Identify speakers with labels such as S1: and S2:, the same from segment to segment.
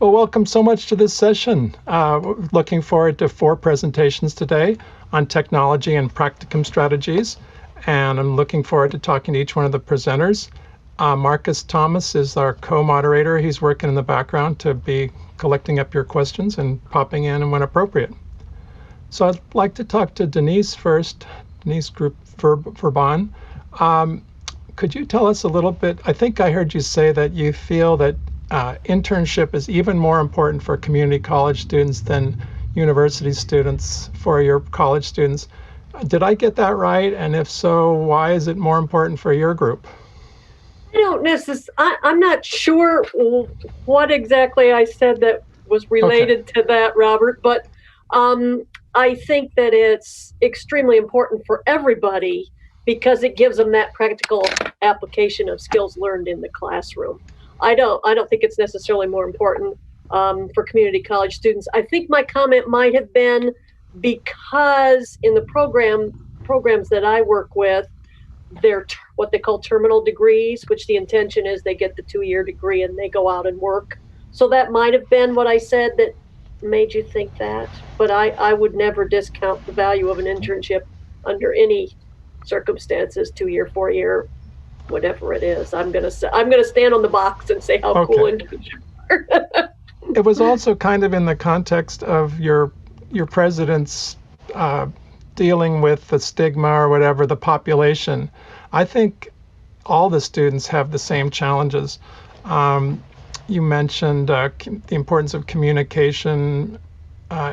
S1: Well, welcome so much to this session. Looking forward to 4 presentations today on technology and practicum strategies. And I'm looking forward to talking to each one of the presenters. Marcus Thomas is our co-moderator. He's working in the background to be collecting up your questions and popping in when appropriate. So I'd like to talk to Denise first, Denise Grupp-Verbon. Could you tell us a little bit? I think I heard you say that you feel that internship is even more important for community college students than university students for your college students. Did I get that right? And if so, why is it more important for your group?
S2: I don't necessarily, I'm not sure what exactly I said that was related to that, Robert, but I think that it's extremely important for everybody because it gives them that practical application of skills learned in the classroom. I don't think it's necessarily more important for community college students. I think my comment might have been because in the programs that I work with, they're what they call terminal degrees, which the intention is they get the 2-year degree and they go out and work. So that might have been what I said that made you think that. But I would never discount the value of an internship under any circumstances, 2-year, 4-year, whatever it is. I'm gonna stand on the box and say how cool internships are.
S1: It was also kind of in the context of your president's dealing with the stigma or whatever, the population. I think all the students have the same challenges. You mentioned the importance of communication,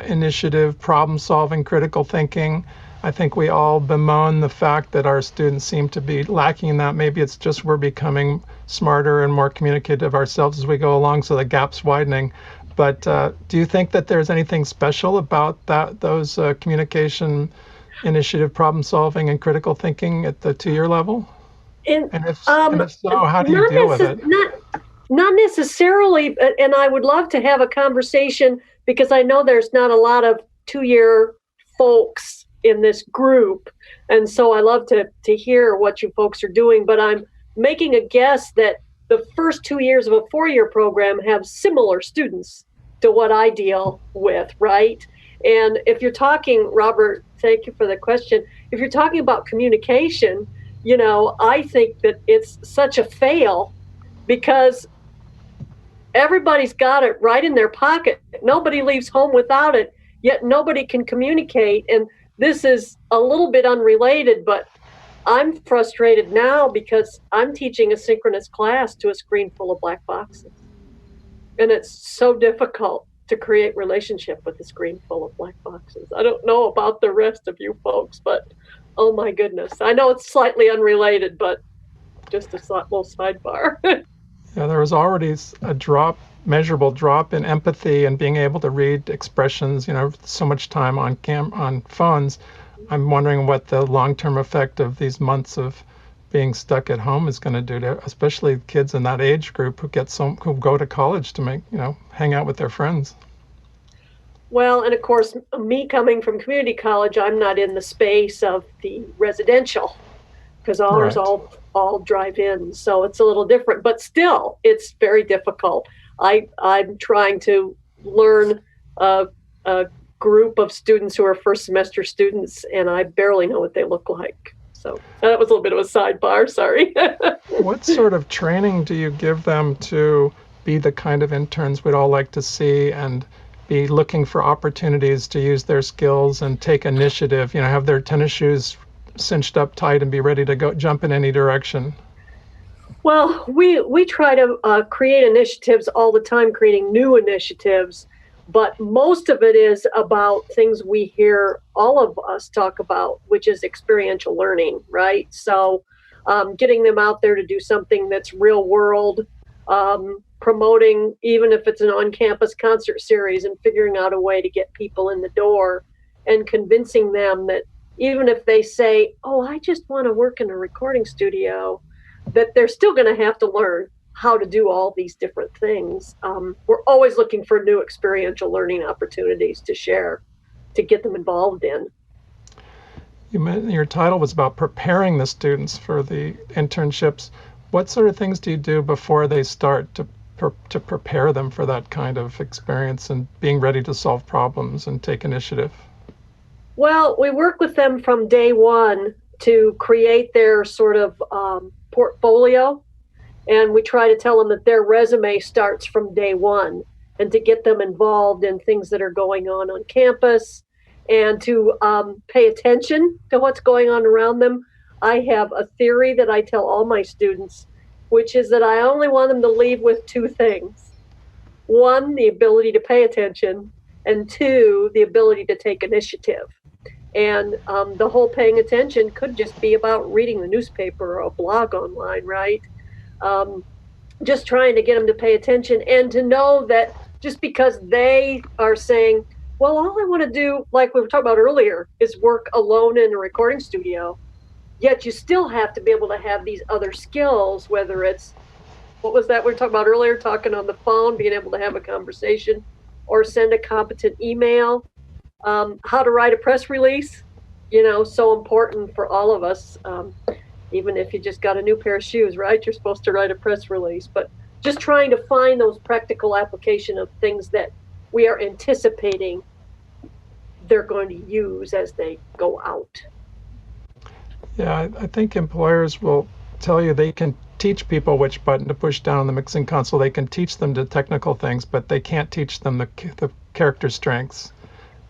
S1: initiative, problem solving, critical thinking. I think we all bemoan the fact that our students seem to be lacking in that. Maybe it's just we're becoming smarter and more communicative ourselves as we go along, so the gap's widening. But do you think that there's anything special about those communication, initiative, problem solving, and critical thinking at the 2-year level? And if so, how do you deal with it?
S2: Not necessarily, and I would love to have a conversation because I know there's not a lot of 2-year folks in this group, and so I love to hear what you folks are doing, but I'm making a guess that the first 2 years of a 4-year program have similar students to what I deal with, right? And if you're talking, Robert, thank you for the question. If you're talking about communication, I think that it's such a fail because everybody's got it right in their pocket. Nobody leaves home without it, yet nobody can communicate. And this is a little bit unrelated, but I'm frustrated now because I'm teaching a synchronous class to a screen full of black boxes. And it's so difficult to create relationship with a screen full of black boxes. I don't know about the rest of you folks, but oh my goodness. I know it's slightly unrelated, but just a little sidebar.
S1: Yeah, there was already a measurable drop in empathy and being able to read expressions, so much time on phones. I'm wondering what the long-term effect of these months of being stuck at home is going to do to, especially kids in that age group who go to college to hang out with their friends.
S2: Well, and of course, me coming from community college, I'm not in the space of the residential because ours all drive in, so it's a little different. But still, it's very difficult. I'm trying to learn a group of students who are first semester students, and I barely know what they look like. So that was a little bit of a sidebar, sorry.
S1: What sort of training do you give them to be the kind of interns we'd all like to see and be looking for opportunities to use their skills and take initiative, have their tennis shoes cinched up tight and be ready to go jump in any direction?
S2: Well, we try to create initiatives all the time, creating new initiatives, but most of it is about things we hear all of us talk about, which is experiential learning, right? So getting them out there to do something that's real world, promoting, even if it's an on-campus concert series, and figuring out a way to get people in the door and convincing them that even if they say, oh, I just want to work in a recording studio, that they're still going to have to learn how to do all these different things. We're always looking for new experiential learning opportunities to share, to get them involved in.
S1: Your title was about preparing the students for the internships. What sort of things do you do before they start to to prepare them for that kind of experience and being ready to solve problems and take initiative?
S2: Well, we work with them from day one to create their sort of portfolio. And we try to tell them that their resume starts from day one, and to get them involved in things that are going on campus, and to pay attention to what's going on around them. I have a theory that I tell all my students, which is that I only want them to leave with two things. One, the ability to pay attention, and two, the ability to take initiative. And the whole paying attention could just be about reading the newspaper or a blog online, right? Just trying to get them to pay attention and to know that just because they are saying, well, all I want to do, like we were talking about earlier, is work alone in a recording studio. Yet you still have to be able to have these other skills, whether it's, what was that we were talking about earlier, talking on the phone, being able to have a conversation or send a competent email, how to write a press release, so important for all of us. Even if you just got a new pair of shoes, right? You're supposed to write a press release, but just trying to find those practical application of things that we are anticipating they're going to use as they go out.
S1: Yeah, I think employers will tell you they can teach people which button to push down on the mixing console. They can teach them the technical things, but they can't teach them the character strengths.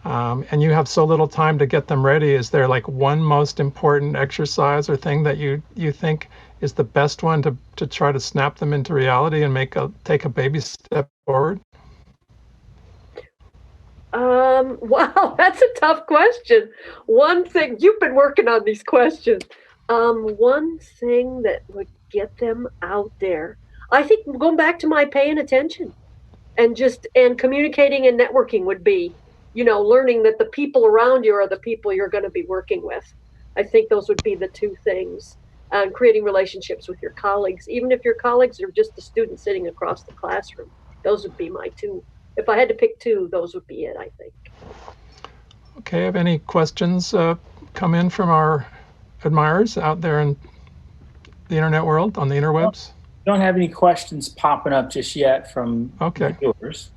S1: And you have so little time to get them ready. Is there like one most important exercise or thing that you think is the best one to try to snap them into reality and take a baby step forward?
S2: Wow, that's a tough question. One thing, you've been working on these questions. One thing that would get them out there, I think going back to my paying attention and communicating and networking would be, learning that the people around you are the people you're going to be working with. I think those would be the two things. And creating relationships with your colleagues, even if your colleagues are just the student sitting across the classroom. Those would be my two. If I had to pick two, those would be it, I think.
S1: Okay, have any questions come in from our admirers out there in the internet world, on the interwebs?
S3: Don't have any questions popping up just yet from
S1: the
S3: viewers.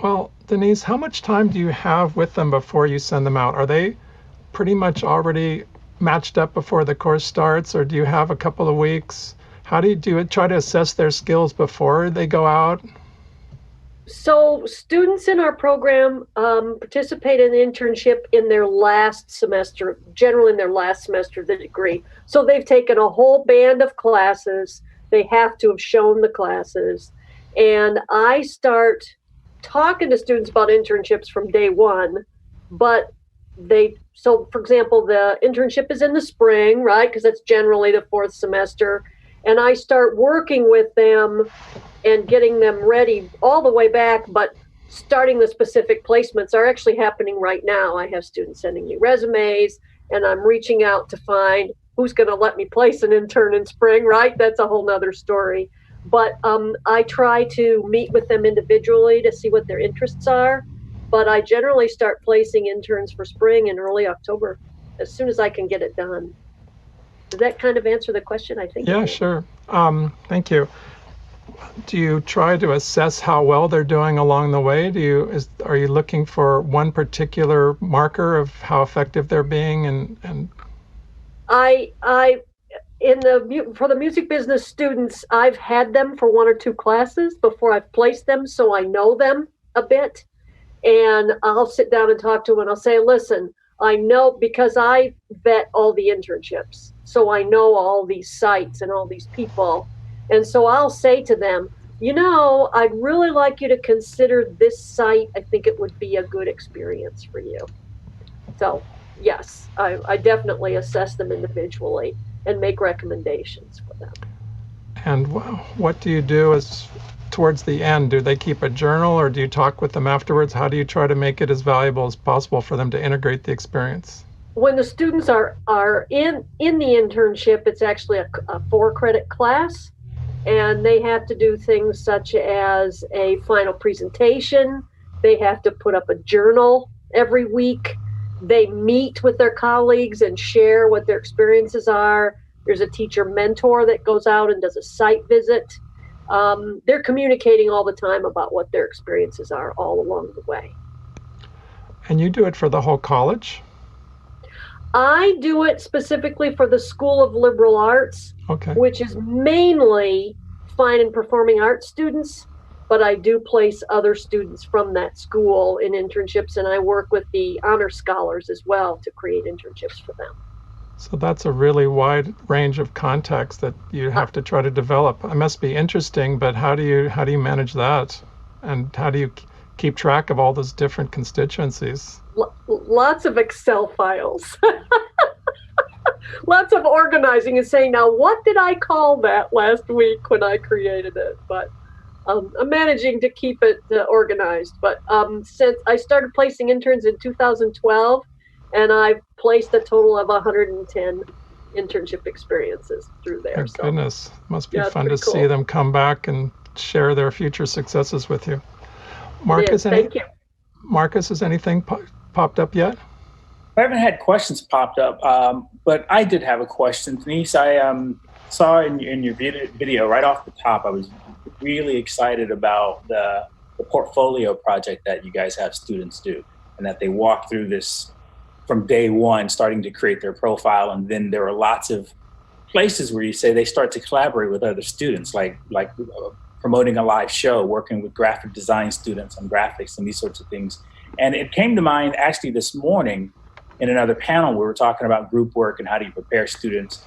S1: Well, Denise, how much time do you have with them before you send them out? Are they pretty much already matched up before the course starts, or do you have a couple of weeks? How do you try to assess their skills before they go out?
S2: So students in our program participate in the internship in their last semester, generally in their last semester of the degree. So they've taken a whole band of classes. They have to have shown the classes. And I start talking to students about internships from day one, but so for example, the internship is in the spring, right? Because that's generally the fourth semester. And I start working with them and getting them ready all the way back, but starting the specific placements are actually happening right now. I have students sending me resumes, and I'm reaching out to find who's going to let me place an intern in spring, right? That's a whole nother story. But I try to meet with them individually to see what their interests are. But I generally start placing interns for spring in early October, as soon as I can get it done. Does that kind of answer the question? I think.
S1: Yeah, sure. Thank you. Do you try to assess how well they're doing along the way? Are you looking for one particular marker of how effective they're being? And
S2: for the music business students, I've had them for one or two classes before I've placed them, so I know them a bit. And I'll sit down and talk to them, and I'll say, listen, I know, because I vet all the internships, so I know all these sites and all these people. And so I'll say to them, I'd really like you to consider this site. I think it would be a good experience for you. So yes, I definitely assess them individually and make recommendations for them.
S1: And what do you do towards the end? Do they keep a journal, or do you talk with them afterwards? How do you try to make it as valuable as possible for them to integrate the experience?
S2: When the students are in the internship, it's actually a 4-credit class, and they have to do things such as a final presentation. They have to put up a journal every week. They meet with their colleagues and share what their experiences are. There's a teacher mentor that goes out and does a site visit. they're communicating all the time about what their experiences are all along the way.
S1: And you do it for the whole college?
S2: I do it specifically for the School of Liberal Arts,
S1: Okay.
S2: which is mainly fine and performing arts students, but I do place other students from that school in internships, and I work with the honor scholars as well to create internships for them.
S1: So that's a really wide range of contacts that you have to try to develop. It must be interesting, but how do you manage that? And how do you keep track of all those different constituencies?
S2: Lots of Excel files. Lots of organizing and saying, now, what did I call that last week when I created it? But I'm managing to keep it organized. But since I started placing interns in 2012, and I've placed a total of 110 internship experiences through there.
S1: Thank goodness. Must be
S2: yeah,
S1: fun to see them come back and share their future successes with you. Marcus,
S2: thank you.
S1: Marcus, has anything popped up yet?
S3: I haven't had questions popped up, but I did have a question. Denise, I saw in your video right off the top, I was really excited about the portfolio project that you guys have students do, and that they walk through this from day one, starting to create their profile. And then there are lots of places where you say they start to collaborate with other students, like promoting a live show, working with graphic design students on graphics and these sorts of things. And it came to mind actually this morning in another panel, we were talking about group work and how do you prepare students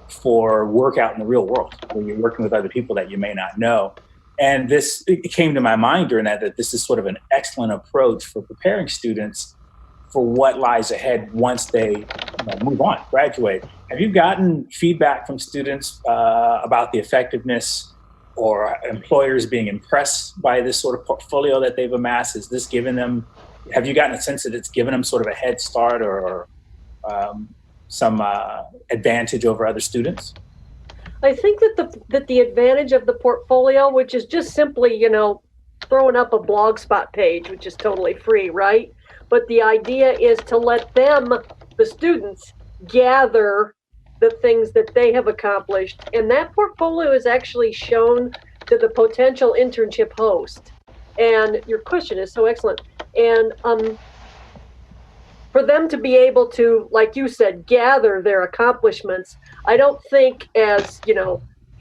S3: for work out in the real world when you're working with other people that you may not know. And it came to my mind during that this is sort of an excellent approach for preparing students for what lies ahead once they move on, graduate. Have you gotten feedback from students about the effectiveness or employers being impressed by this sort of portfolio that they've amassed? Has this given them, have you gotten a sense that it's given them sort of a head start or some advantage over other students?
S2: I think that the advantage of the portfolio, which is just simply, throwing up a Blogspot page, which is totally free, right? But the idea is to let them, the students, gather the things that they have accomplished. And that portfolio is actually shown to the potential internship host. And your question is so excellent. And for them to be able to, like you said, gather their accomplishments, I don't think as,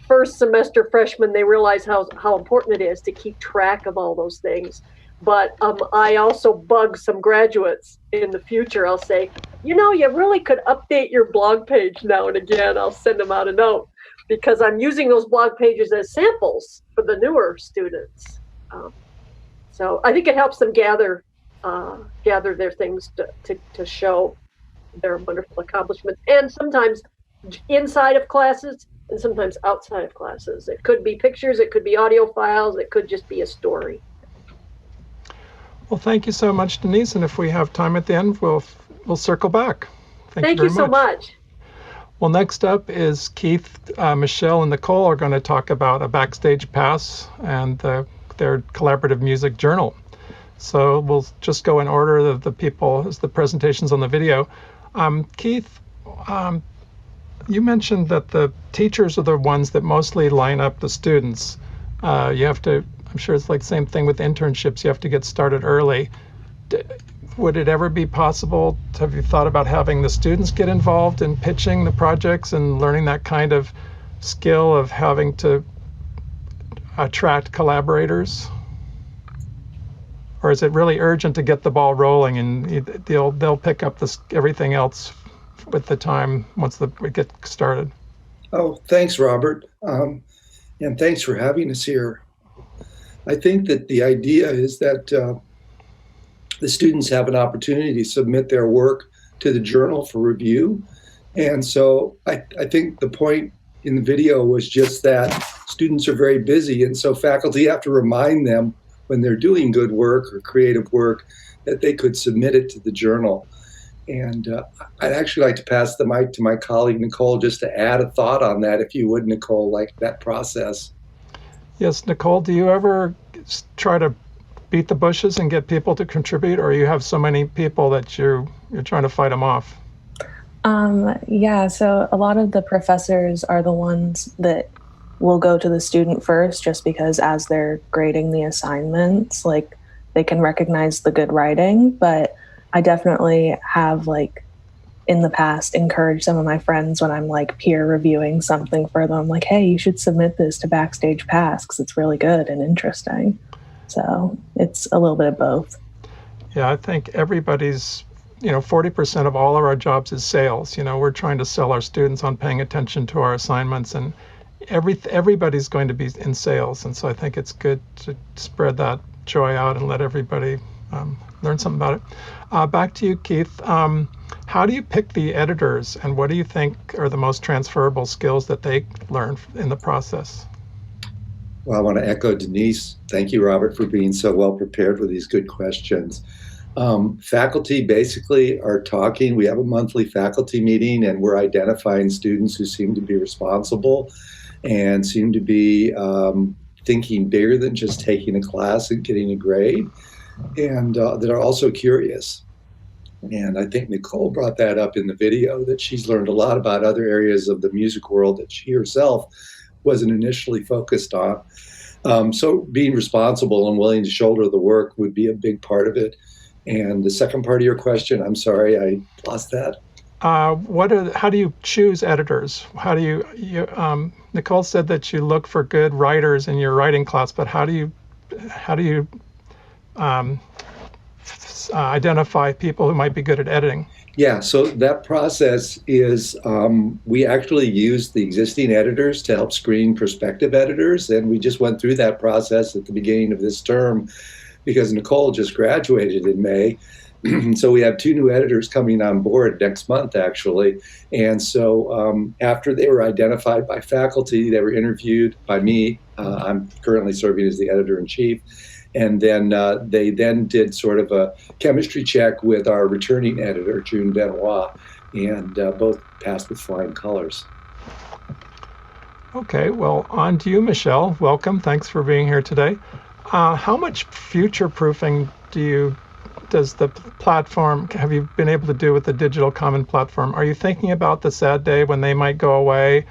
S2: first semester freshmen, they realize how important it is to keep track of all those things. But I also bug some graduates in the future. I'll say, you really could update your blog page now and again. I'll send them out a note because I'm using those blog pages as samples for the newer students. So I think it helps them gather their things to show their wonderful accomplishments. And sometimes inside of classes and sometimes outside of classes. It could be pictures, it could be audio files, it could just be a story.
S1: Well, thank you so much, Denise. And if we have time at the end, we'll circle back. Thank you
S2: so much.
S1: Well, next up is Keith, Michele, and Nicole are going to talk about a backstage pass and their collaborative music journal. So we'll just go in order of the people as the presentations on the video. Keith, you mentioned that the teachers are the ones that mostly line up the students. You have to, I'm sure it's like the same thing with internships, you have to get started early. Would it ever be possible, have you thought about having the students get involved in pitching the projects and learning that kind of skill of having to attract collaborators? Or is it really urgent to get the ball rolling and they'll pick up everything else with the time once we get started?
S4: Oh, thanks, Robert. And thanks for having us here. I think that the idea is that the students have an opportunity to submit their work to the journal for review. And so I think the point in the video was just that students are very busy. And so faculty have to remind them when they're doing good work or creative work that they could submit it to the journal. And I'd actually like to pass the mic to my colleague, Nicole, just to add a thought on that, if you would, Nicole, like that process.
S1: Yes, Nicole, do you ever try to beat the bushes and get people to contribute, or you have so many people that you're trying to fight them off?
S5: Yeah, so a lot of the professors are the ones that will go to the student first, just because as they're grading the assignments, like, they can recognize the good writing. But I definitely have, like, in the past encouraged some of my friends when I'm like peer reviewing something for them, like, hey, you should submit this to Backstage Pass because it's really good and interesting. So it's a little bit of both.
S1: Yeah, I think everybody's, 40% of all of our jobs is sales. We're trying to sell our students on paying attention to our assignments, and everybody's going to be in sales. And so I think it's good to spread that joy out and let everybody learn something about it. Back to you, Keith. How do you pick the editors, and what do you think are the most transferable skills that they learn in the process?
S4: Well, I want to echo Denise. Thank you, Robert, for being so well prepared with these good questions. Faculty basically are talking. We have a monthly faculty meeting, and we're identifying students who seem to be responsible and seem to be thinking bigger than just taking a class and getting a grade, and that are also curious. And I think Nicole brought that up in the video, that she's learned a lot about other areas of the music world that she herself wasn't initially focused on. So being responsible and willing to shoulder the work would be a big part of it. And the second part of your question, I'm sorry, I lost that.
S1: How do you choose editors? How do you Nicole said that you look for good writers in your writing class, but how do you identify people who might be good at editing?
S4: Yeah, so that process is, we actually use the existing editors to help screen prospective editors, and we just went through that process at the beginning of this term because Nicole just graduated in May. So we have 2 new editors coming on board next month, actually. And so after they were identified by faculty, they were interviewed by me. I'm currently serving as the editor-in-chief. And then they then did sort of a chemistry check with our returning editor, June Benoit, and both passed with flying colors.
S1: Okay, well, on to you, Michele. Welcome. Thanks for being here today. How much future proofing does the platform, have you been able to do with the Digital Common platform? Are you thinking about the sad day when they might go away?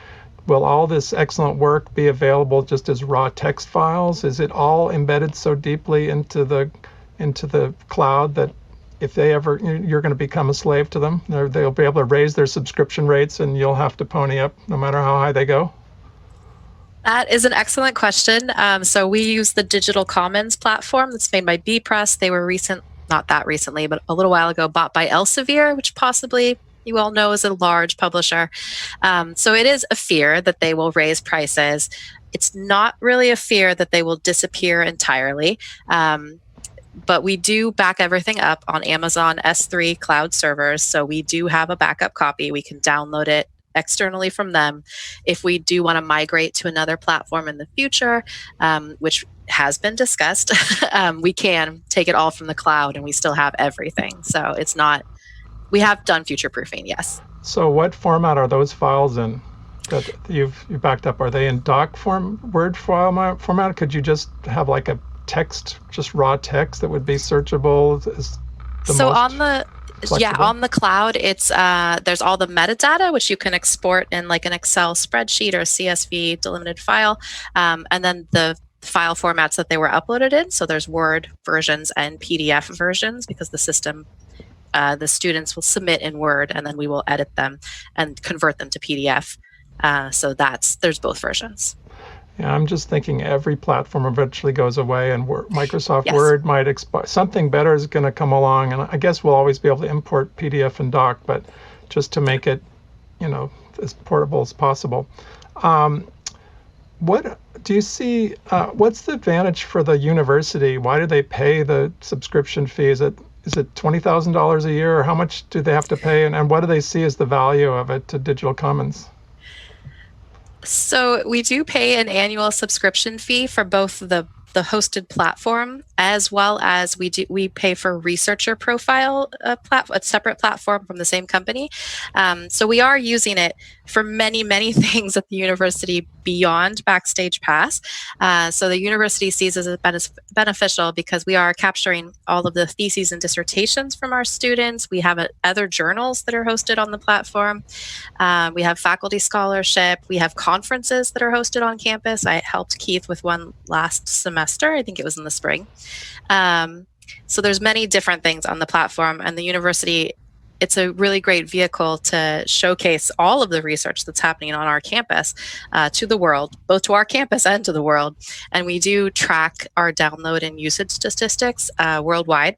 S1: Will all this excellent work be available just as raw text files? Is it all embedded so deeply into the cloud that if you're going to become a slave to them, they'll be able to raise their subscription rates and you'll have to pony up no matter how high they go?
S6: That is an excellent question. So we use the Digital Commons platform that's made by bPress. They were not that recently, but a little while ago, bought by Elsevier, which possibly you all know is a large publisher. So it is a fear that they will raise prices. It's not really a fear that they will disappear entirely. But we do back everything up on Amazon S3 cloud servers. So we do have a backup copy. We can download it externally from them. If we do want to migrate to another platform in the future, which has been discussed, we can take it all from the cloud and we still have everything. So it's not, we have done future proofing, yes.
S1: So what format are those files in that you've backed up? Are they in doc form, Word file format? Could you just have like a text, just raw text that would be searchable?
S6: So on the on the cloud, it's there's all the metadata which you can export in like an Excel spreadsheet or a CSV delimited file, and then the file formats that they were uploaded in. So there's Word versions and PDF versions because the system, the students will submit in Word and then we will edit them and convert them to PDF. So there's both versions.
S1: Yeah, I'm just thinking every platform eventually goes away and Microsoft
S6: Yes.
S1: Word might expire. Something better is going to come along, and I guess we'll always be able to import PDF and doc, but just to make it, as portable as possible. What do you see? What's the advantage for the university? Why do they pay the subscription fee? Is it $20,000 a year, or how much do they have to pay, and what do they see as the value of it to Digital Commons?
S6: So we do pay an annual subscription fee for both the hosted platform as well as we pay for researcher profile, a separate platform from the same company. So we are using it for many, many things at the university beyond Backstage Pass. So the university sees as beneficial because we are capturing all of the theses and dissertations from our students. We have other journals that are hosted on the platform. We have faculty scholarship. We have conferences that are hosted on campus. I helped Keith with one last semester. I think it was in the spring. So there's many different things on the platform, and the university, it's a really great vehicle to showcase all of the research that's happening on our campus to the world, both to our campus and to the world. And we do track our download and usage statistics worldwide.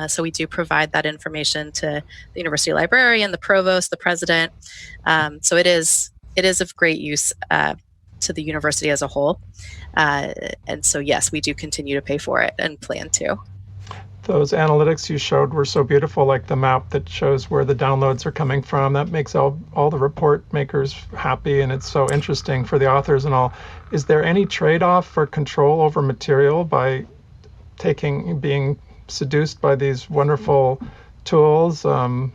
S6: So we do provide that information to the university librarian, the provost, the president. So it is of great use to the university as a whole. And so, yes, we do continue to pay for it and plan to.
S1: Those analytics you showed were so beautiful, like the map that shows where the downloads are coming from. That makes all the report makers happy, and it's so interesting for the authors and all. Is there any trade-off for control over material by being seduced by these wonderful tools? Do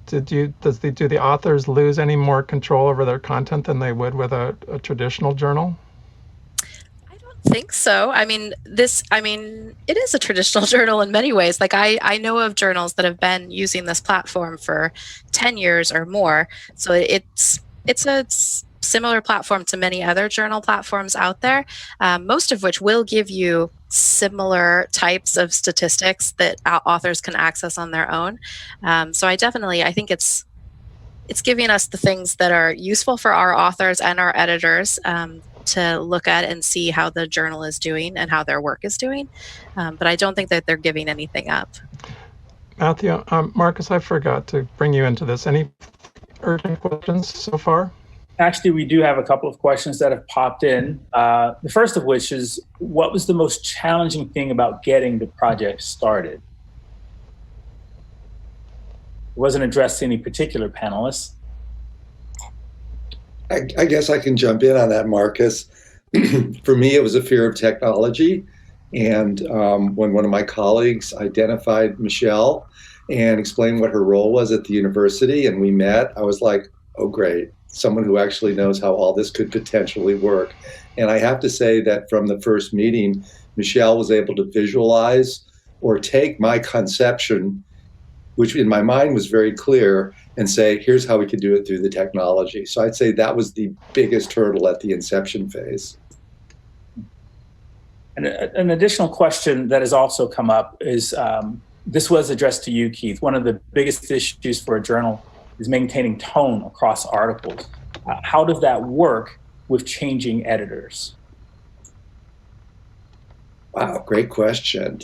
S1: the authors lose any more control over their content than they would with a traditional journal?
S6: Think so. I mean, it is a traditional journal in many ways. Like I know of journals that have been using this platform for 10 years or more. So it's a similar platform to many other journal platforms out there, most of which will give you similar types of statistics that authors can access on their own. So I think it's giving us the things that are useful for our authors and our editors to look at and see how the journal is doing and how their work is doing. But I don't think that they're giving anything up.
S1: Matthew, Marcus, I forgot to bring you into this. Any urgent questions so far?
S3: Actually, we do have a couple of questions that have popped in. The first of which is, what was the most challenging thing about getting the project started? It wasn't addressed to any particular panelists.
S4: I guess I can jump in on that, Marcus. For me, it was a fear of technology. And when one of my colleagues identified Michele and explained what her role was at the university, and we met, I was like, oh, great, someone who actually knows how all this could potentially work. And I have to say that from the first meeting, Michele was able to visualize or take my conception, which in my mind was very clear, and say, here's how we could do it through the technology. So I'd say that was the biggest hurdle at the inception phase.
S3: And an additional question that has also come up is, this was addressed to you, Keith. One of the biggest issues for a journal is maintaining tone across articles. How does that work with changing editors?
S4: Wow, great question.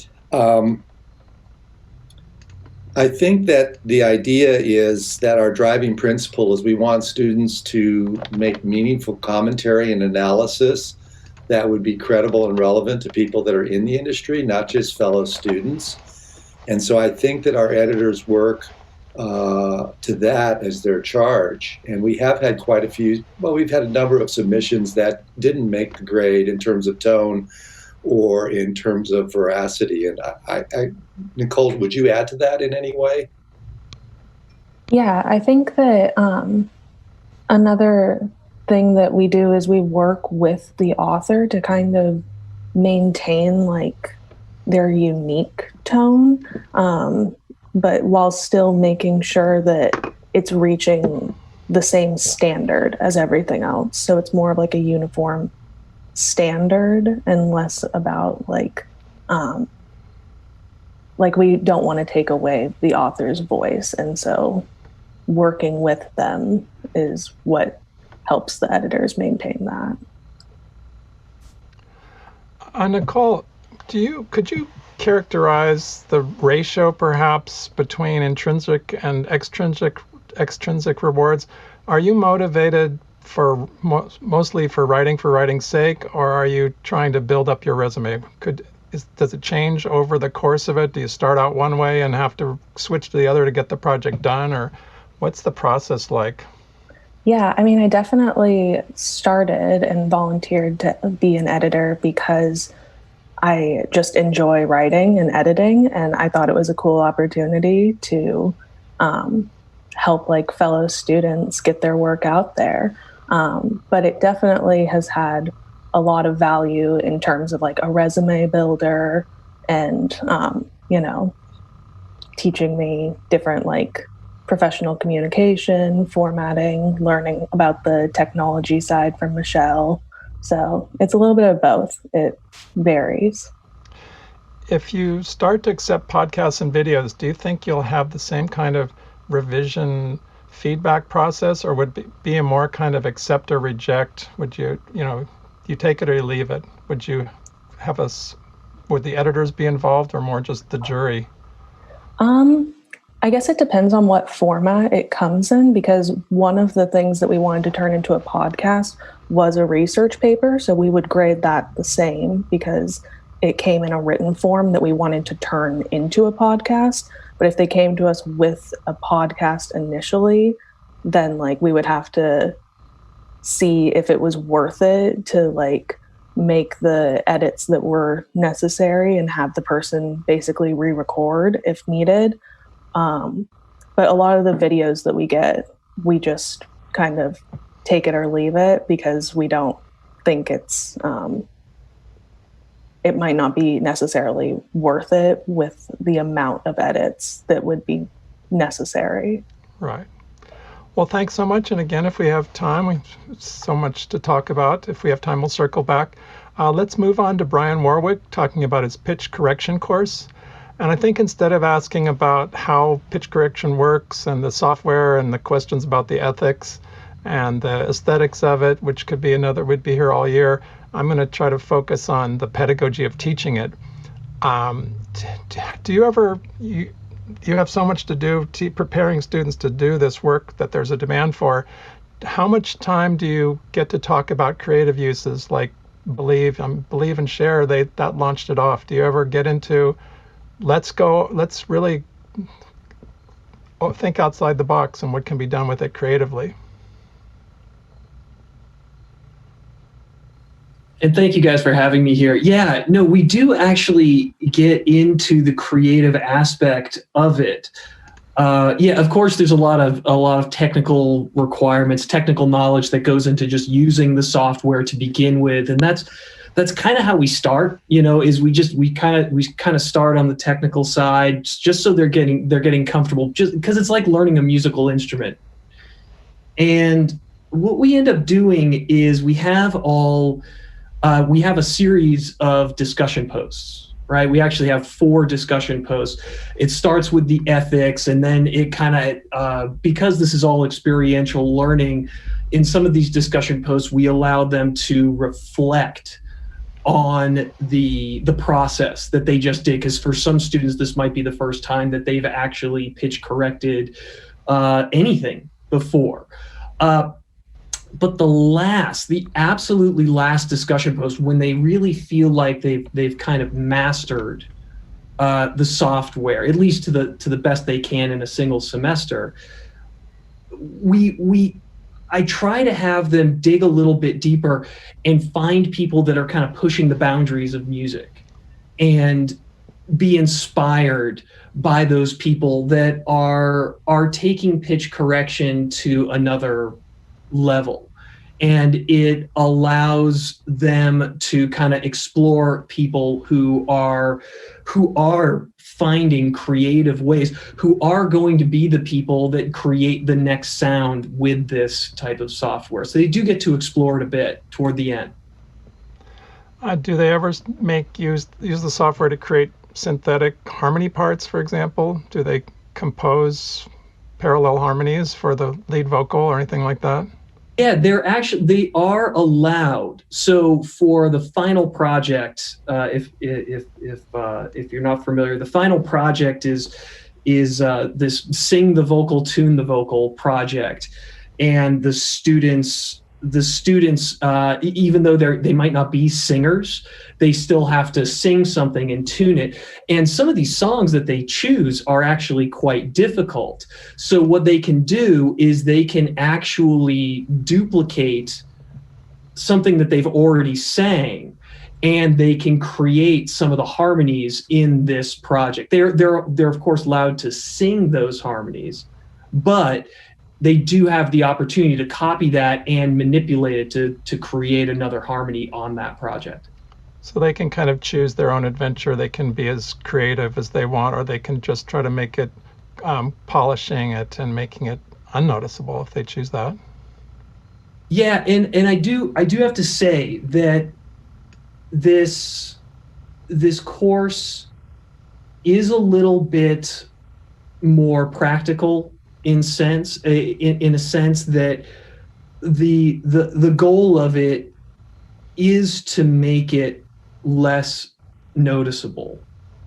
S4: I think that the idea is that our driving principle is we want students to make meaningful commentary and analysis that would be credible and relevant to people that are in the industry, not just fellow students. And so I think that our editors work to that as their charge. And we have had quite a few, we've had a number of submissions that didn't make the grade in terms of tone or in terms of veracity. And Nicole, would you add to that in any way?
S5: Yeah, I think that another thing that we do is we work with the author to kind of maintain like their unique tone, but while still making sure that it's reaching the same standard as everything else. So it's more of like a uniform standard and less about like we don't want to take away the author's voice. And so working with them is what helps the editors maintain that.
S1: Nicole, could you characterize the ratio perhaps between intrinsic and extrinsic rewards? Are you motivated for mostly for writing's sake, or are you trying to build up your resume? Does it change over the course of it? Do you start out one way and have to switch to the other to get the project done, or what's the process like?
S5: Yeah, I mean, I definitely started and volunteered to be an editor because I just enjoy writing and editing, and I thought it was a cool opportunity to help like fellow students get their work out there. But it definitely has had a lot of value in terms of like a resume builder and, teaching me different like professional communication, formatting, learning about the technology side from Michele. So it's a little bit of both. It varies.
S1: If you start to accept podcasts and videos, do you think you'll have the same kind of revision feedback process, or would it be a more kind of accept or reject? Would you take it or you leave it? Would you have would the editors be involved or more just the jury?
S5: I guess it depends on what format it comes in, because one of the things that we wanted to turn into a podcast was a research paper. So we would grade that the same because it came in a written form that we wanted to turn into a podcast. But if they came to us with a podcast initially, then like we would have to see if it was worth it to like make the edits that were necessary and have the person basically re-record if needed. But a lot of the videos that we get, we just kind of take it or leave it because we don't think it's, it might not be necessarily worth it with the amount of edits that would be necessary.
S1: Right. Well, thanks so much. And again, if we have time, we have so much to talk about. If we have time, we'll circle back. Let's move on to Brian Warwick talking about his pitch correction course. And I think instead of asking about how pitch correction works and the software and the questions about the ethics and the aesthetics of it, which could be we'd be here all year, I'm going to try to focus on the pedagogy of teaching it. Do you have so much to do preparing students to do this work that there's a demand for. How much time do you get to talk about creative uses like Believe and Share? That launched it off. Do you ever get into let's really think outside the box and what can be done with it creatively?
S7: And thank you guys for having me here. Yeah, no, we do actually get into the creative aspect of it. Of course, there's a lot of technical requirements, technical knowledge that goes into just using the software to begin with, and that's kind of how we start. Is we kind of start on the technical side just so they're getting comfortable, just because it's like learning a musical instrument. And what we end up doing is we have a series of discussion posts, right? We actually have 4 discussion posts. It starts with the ethics, and then it kind of, because this is all experiential learning, in some of these discussion posts, we allow them to reflect on the process that they just did. Because for some students, this might be the first time that they've actually pitch corrected anything before. But the absolutely last discussion post, when they really feel like they've kind of mastered the software, at least to the best they can in a single semester, I try to have them dig a little bit deeper and find people that are kind of pushing the boundaries of music and be inspired by those people that are taking pitch correction to another level. And it allows them to kind of explore people who are finding creative ways, who are going to be the people that create the next sound with this type of software. So they do get to explore it a bit toward the end.
S1: Do they ever use the software to create synthetic harmony parts, for example? Do they compose parallel harmonies for the lead vocal or anything like that?
S7: Yeah, they are allowed. So for the final project, if you're not familiar, the final project is this Sing the Vocal, Tune the Vocal project, and the students, even though they might not be singers, they still have to sing something and tune it. And some of these songs that they choose are actually quite difficult. So what they can do is they can actually duplicate something that they've already sang, and they can create some of the harmonies in this project. They're of course allowed to sing those harmonies, but they do have the opportunity to copy that and manipulate it to create another harmony on that project.
S1: So they can kind of choose their own adventure. They can be as creative as they want, or they can just try to make it, polishing it and making it unnoticeable if they choose that.
S7: Yeah, and I do have to say that this course is a little bit more practical in a sense that the goal of it is to make it less noticeable,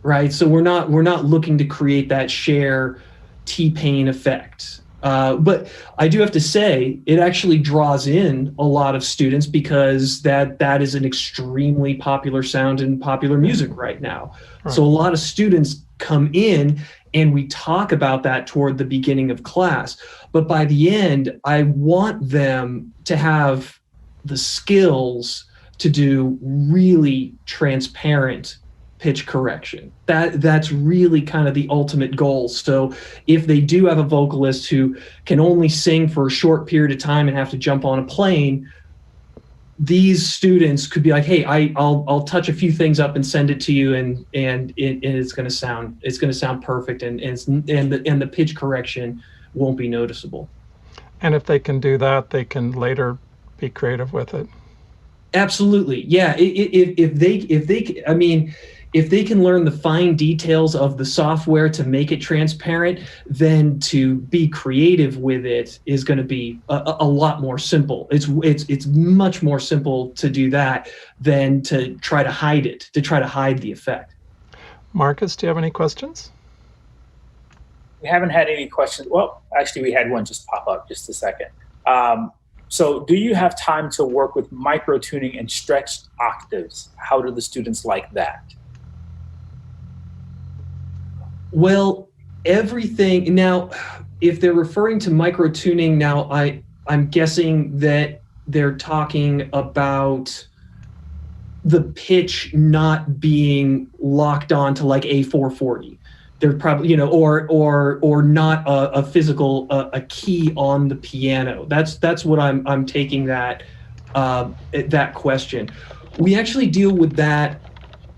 S7: right? So we're not looking to create that Cher T-Pain effect. But I do have to say, it actually draws in a lot of students because that is an extremely popular sound in popular music right now. Right. So a lot of students come in and we talk about that toward the beginning of class. But by the end, I want them to have the skills to do really transparent pitch correction. That's really kind of the ultimate goal. So if they do have a vocalist who can only sing for a short period of time and have to jump on a plane, these students could be like, hey, I'll touch a few things up and send it to you, and it's going to sound perfect, and the pitch correction won't be noticeable. And
S1: if they can do that, they can later be creative with it.
S7: Absolutely, yeah. If they can learn the fine details of the software to make it transparent, then to be creative with it is going to be a lot more simple. It's much more simple to do that than to try to hide it, to try to hide the effect.
S1: Marcus, do you have any questions?
S3: We haven't had any questions. Well, actually, we had one just pop up just a second. So do you have time to work with micro-tuning and stretched octaves? How do the students like that?
S7: Well, everything now, if they're referring to micro-tuning now, I'm guessing that they're talking about the pitch not being locked on to like A440. They're probably, or not a physical a key on the piano. That's what I'm taking that question. We actually deal with that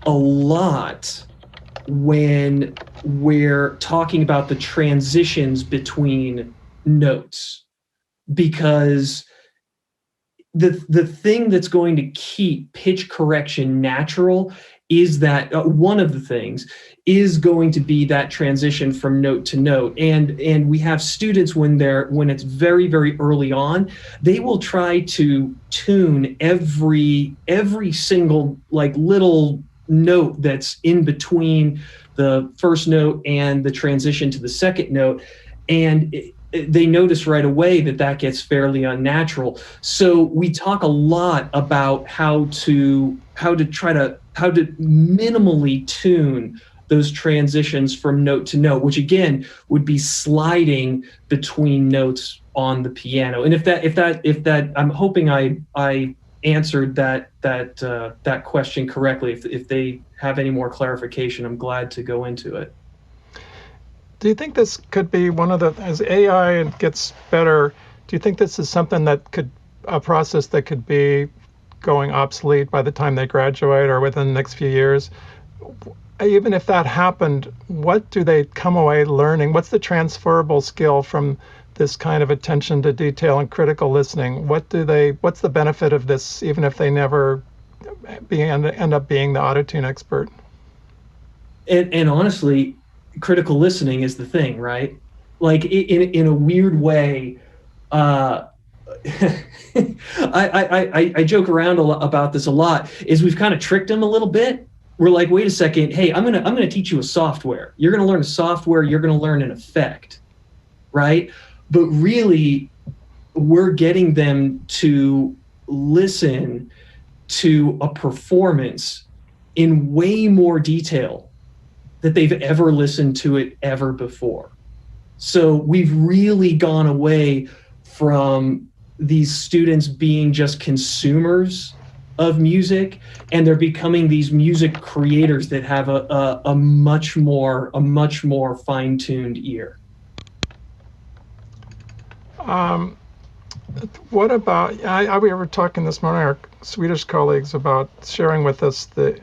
S7: a lot when we're talking about the transitions between notes, because the thing that's going to keep pitch correction natural is that one of the things is going to be that transition from note to note. And we have students when it's very, very early on, they will try to tune every single like little note that's in between the first note and the transition to the second note. And they notice right away that gets fairly unnatural. So we talk a lot about how to minimally tune those transitions from note to note, which again would be sliding between notes on the piano. And if that I'm hoping I answered that question correctly. If they have any more clarification, I'm glad to go into it.
S1: Do you think this could be as AI gets better, do you think this is something a process that could be going obsolete by the time they graduate or within the next few years? Even if that happened, what do they come away learning? What's the transferable skill from this kind of attention to detail and critical listening? What's the benefit of this, even if they never end up being the auto-tune expert?
S7: And honestly, critical listening is the thing, right? Like in a weird way, I joke around about this a lot, is we've kind of tricked them a little bit. We're like, wait a second, hey, I'm gonna teach you a software. You're gonna learn a software, you're gonna learn an effect, right? But really, we're getting them to listen to a performance in way more detail that they've ever listened to it ever before. So we've really gone away from these students being just consumers of music, and they're becoming these music creators that have a much more fine-tuned ear.
S1: What about, we were talking this morning, our Swedish colleagues, about sharing with us the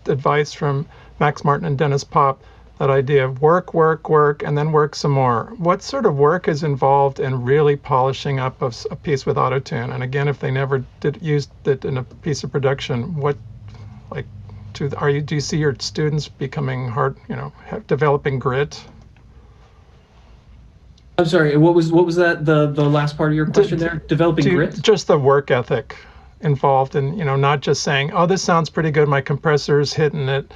S1: advice from Max Martin and Dennis Pop, that idea of work, work, work, and then work some more. What sort of work is involved in really polishing up a piece with autotune? And again, if they never used it in a piece of production, do you see your students becoming developing grit?
S7: I'm sorry, what was that, the last part of your question there? Developing grit?
S1: Just the work ethic involved in, not just saying, oh, this sounds pretty good, my compressor's hitting it,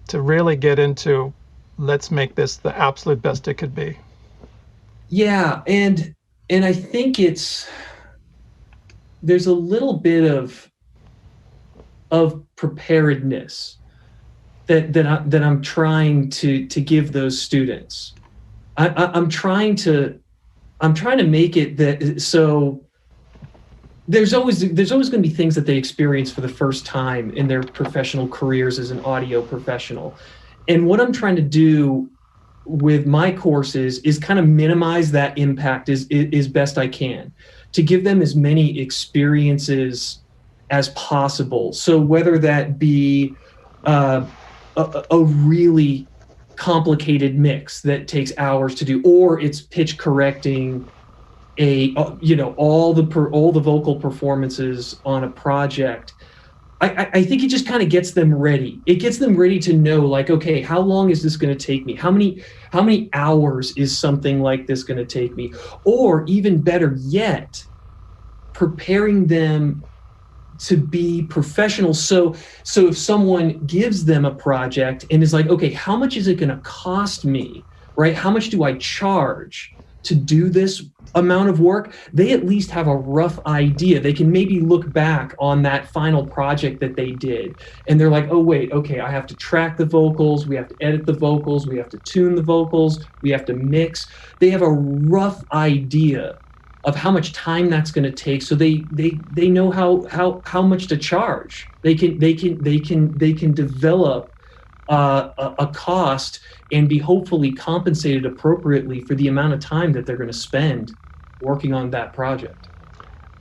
S1: to really get into, let's make this the absolute best it could be.
S7: Yeah, and I think there's a little bit of preparedness that I'm trying to give those students. I'm trying to make it that, so there's always going to be things that they experience for the first time in their professional careers as an audio professional. And what I'm trying to do with my courses is kind of minimize that impact as best I can, to give them as many experiences as possible. So whether that be a really complicated mix that takes hours to do, or it's pitch correcting all the vocal performances on a project, I think it just kind of gets them ready. It gets them ready to know, like, okay, how long is this going to take me? How many hours is something like this going to take me? Or even better yet, preparing them to be professionals. So if someone gives them a project and is like, okay, how much is it going to cost me, right? How much do I charge to do this amount of work? They at least have a rough idea. They can maybe look back on that final project that they did, and they're like, oh wait, okay, I have to track the vocals, we have to edit the vocals, we have to tune the vocals, we have to mix. They have a rough idea of how much time that's going to take, so they know how much to charge. They can develop a cost and be hopefully compensated appropriately for the amount of time that they're going to spend working on that project.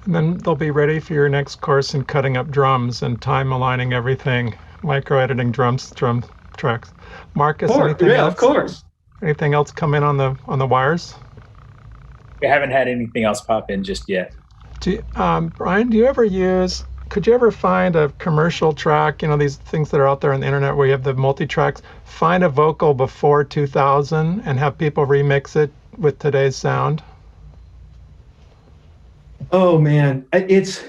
S1: And then they'll be ready for your next course in cutting up drums and time aligning everything, micro editing drum tracks. Marcus, anything else?
S3: Of course.
S1: Anything else come in on the wires?
S3: We haven't had anything else pop in just yet.
S1: Brian, could you ever find a commercial track, these things that are out there on the internet where you have the multi-tracks, find a vocal before 2000 and have people remix it with today's sound?
S7: Oh man, it's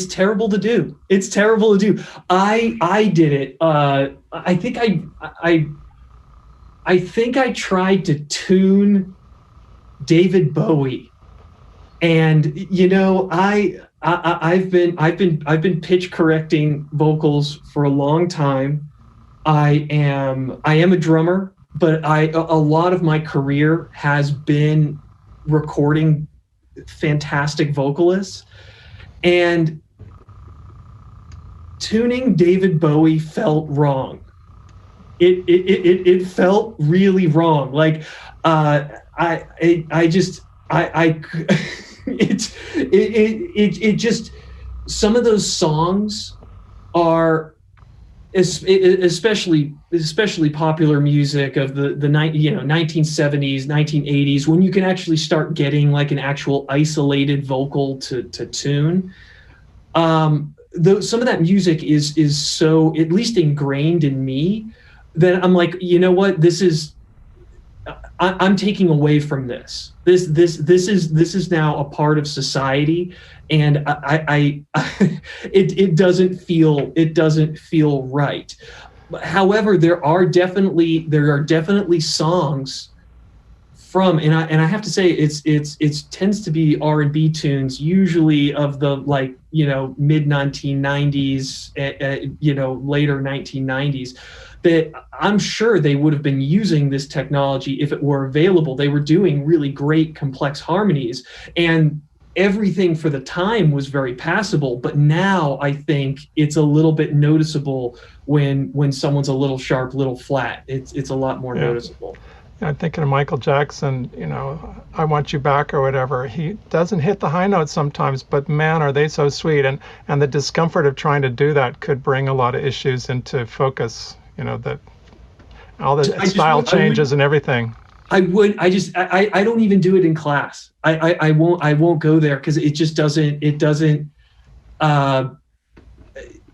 S7: terrible to do. It's terrible to do. I did it. I think I tried to tune David Bowie, and I've been pitch correcting vocals for a long time. I am a drummer, but a lot of my career has been recording fantastic vocalists, and tuning David Bowie felt wrong. It felt really wrong. Like it just, some of those songs are, especially popular music of the 1970s, 1980s, when you can actually start getting like an actual isolated vocal to tune. Some of that music is so, at least ingrained in me, that I'm like, you know what, I'm taking away from this. This is now a part of society, and it doesn't feel right. However, there are definitely songs from, and I have to say it tends to be R&B tunes, usually of the mid 1990s, later 1990s. That I'm sure they would have been using this technology if it were available. They were doing really great complex harmonies, and everything for the time was very passable. But now I think it's a little bit noticeable when someone's a little sharp, little flat. It's a lot more noticeable.
S1: I'm thinking of Michael Jackson, I Want You Back or whatever. He doesn't hit the high notes sometimes, but man, are they so sweet. And the discomfort of trying to do that could bring a lot of issues into focus, that all the style changes and everything.
S7: I don't even do it in class. I won't go there because it just doesn't,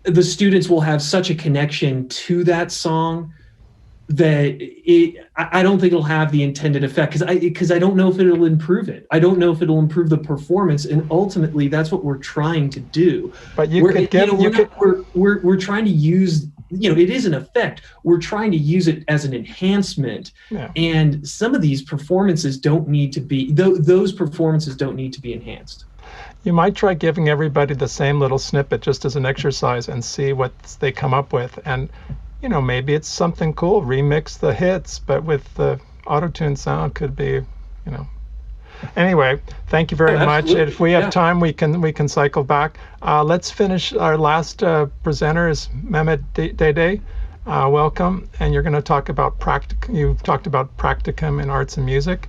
S7: the students will have such a connection to that song that I don't think it'll have the intended effect because I don't know if it'll improve it. I don't know if it'll improve the performance, and ultimately that's what we're trying to do.
S1: But we're
S7: trying to use, it is an effect. We're trying to use it as an enhancement, and some of these performances don't need to be. Those performances don't need to be enhanced.
S1: You might try giving everybody the same little snippet just as an exercise and see what they come up with. And maybe it's something cool, remix the hits, but with the auto-tune sound could be, Anyway, thank you very much. If we have time, we can cycle back. Let's finish. Our last presenter is Mehmet Dede. Welcome. And you're going to talk about You've talked about Practicum in arts and music.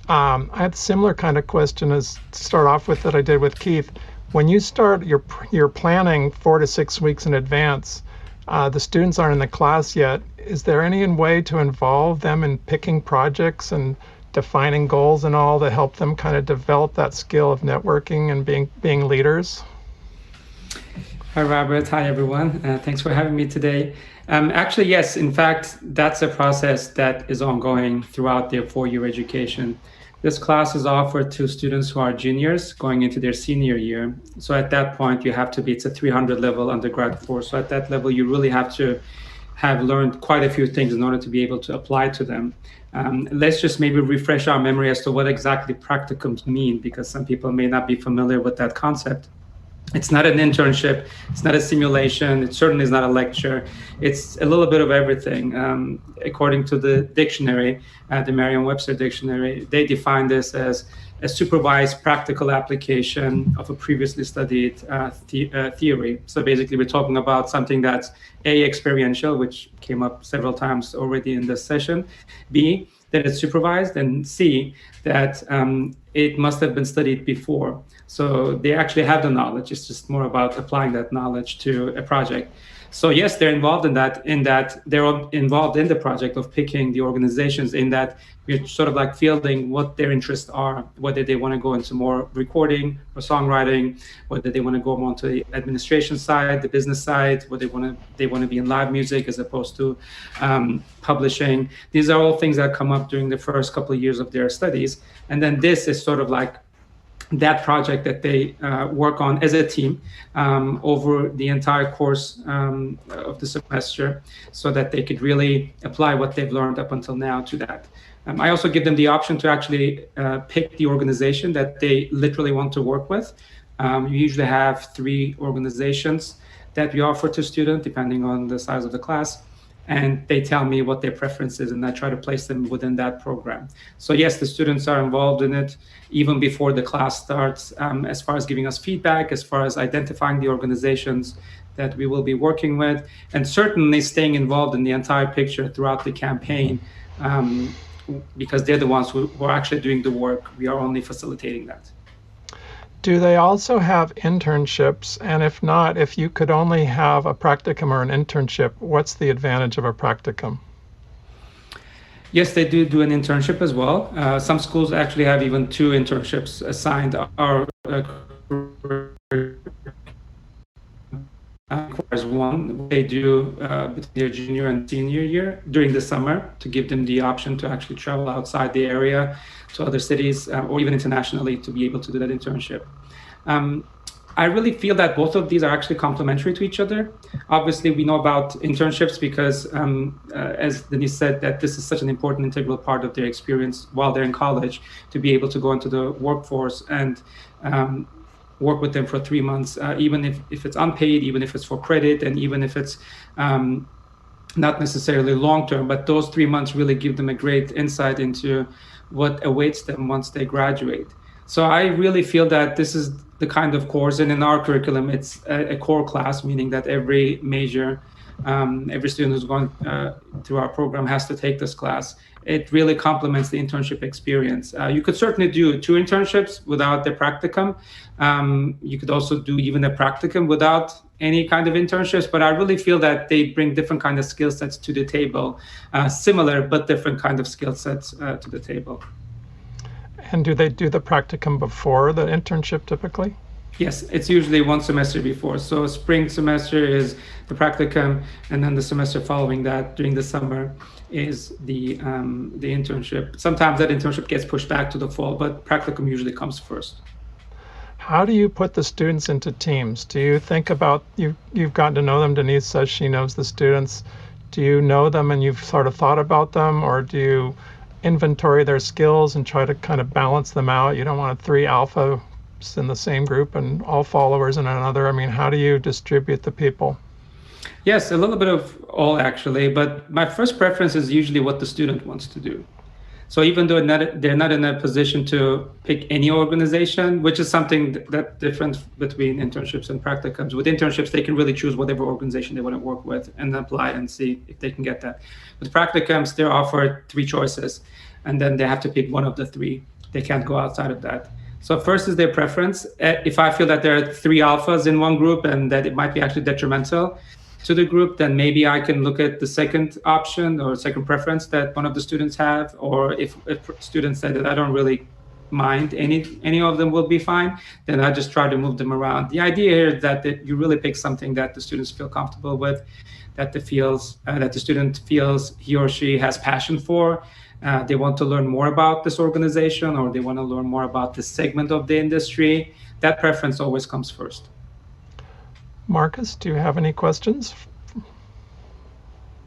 S1: I had a similar kind of question to start off with that I did with Keith. When you start your planning 4 to 6 weeks in advance, the students aren't in the class yet. Is there any way to involve them in picking projects and defining goals and all to help them kind of develop that skill of networking and being leaders?
S8: Hi, Robert. Hi, everyone. Thanks for having me today. Actually, yes. In fact, that's a process that is ongoing throughout their 4-year education. This class is offered to students who are juniors going into their senior year. So at that point, it's a 300 level undergrad course. So at that level, you really have to have learned quite a few things in order to be able to apply to them. Let's just maybe refresh our memory as to what exactly practicums mean, because some people may not be familiar with that concept. It's not an internship. It's not a simulation. It certainly is not a lecture. It's a little bit of everything. According to the dictionary, the Merriam-Webster dictionary, they define this as a supervised practical application of a previously studied theory. So basically, we're talking about something that's A, experiential, which came up several times already in this session, B, that it's supervised, and C, that it must have been studied before. So they actually have the knowledge. It's just more about applying that knowledge to a project. So yes, they're involved in that they're involved in the project of picking the organizations, in that we're sort of like fielding what their interests are, whether they want to go into more recording or songwriting, whether they want to go more onto the administration side, the business side, whether they want to be in live music as opposed to publishing. These are all things that come up during the first couple of years of their studies. And then this is sort of like that project that they work on as a team over the entire course of the semester, so that they could really apply what they've learned up until now to that. I also give them the option to actually pick the organization that they literally want to work with. We usually have 3 organizations that we offer to students, depending on the size of the class. And they tell me what their preference is, and I try to place them within that program. So yes, the students are involved in it even before the class starts, as far as giving us feedback, as far as identifying the organizations that we will be working with, and certainly staying involved in the entire picture throughout the campaign, because they're the ones who are actually doing the work. We are only facilitating that.
S1: Do they also have internships? And if not, if you could only have a practicum or an internship, what's the advantage of a practicum?
S8: Yes, they do an internship as well. Some schools actually have even 2 internships assigned. Our requires 1. They do between their junior and senior year during the summer, to give them the option to actually travel outside the area to other cities or even internationally to be able to do that internship. I really feel that both of these are actually complementary to each other. Obviously, we know about internships because, as Denise said, that this is such an important integral part of their experience while they're in college, to be able to go into the workforce and work with them for 3 months, even if it's unpaid, even if it's for credit, and even if it's not necessarily long-term, but those 3 months really give them a great insight into what awaits them once they graduate. So I really feel that this is the kind of course, and in our curriculum, it's a core class, meaning that every major, every student who's going through our program has to take this class. it really complements the internship experience. You could certainly do 2 internships without the practicum. You could also do even a practicum without any kind of internships, but I really feel that they bring different kind of skill sets to the table, similar but different kind of skill sets to the table.
S1: And do they do the practicum before the internship typically?
S8: Yes, it's usually 1 semester before. So spring semester is the practicum, and then the semester following that, during the summer, is the internship. Sometimes that internship gets pushed back to the fall, but practicum usually comes first.
S1: How do you put the students into teams? Do you think about, you've gotten to know them, Denise says she knows the students. Do you know them and you've sort of thought about them, or do you inventory their skills and try to kind of balance them out? You don't want 3 alphas in the same group and all followers in another. I mean, how do you distribute the people?
S8: Yes, a little bit of all actually, but my first preference is usually what the student wants to do. So even though they're not in a position to pick any organization, which is something that different between internships and practicums. With internships, they can really choose whatever organization they want to work with and apply and see if they can get that. With practicums, they're offered 3 choices, and then they have to pick one of the 3. They can't go outside of that. So first is their preference. If I feel that there are 3 alphas in one group and that it might be actually detrimental to the group, then maybe I can look at the second option or second preference that one of the students have. Or if students say that I don't really mind, any of them will be fine, then I just try to move them around. The idea here is that you really pick something that the students feel comfortable with, that the student feels he or she has passion for. They want to learn more about this organization, or they want to learn more about this segment of the industry. That preference always comes first.
S1: Marcus, do you have any questions?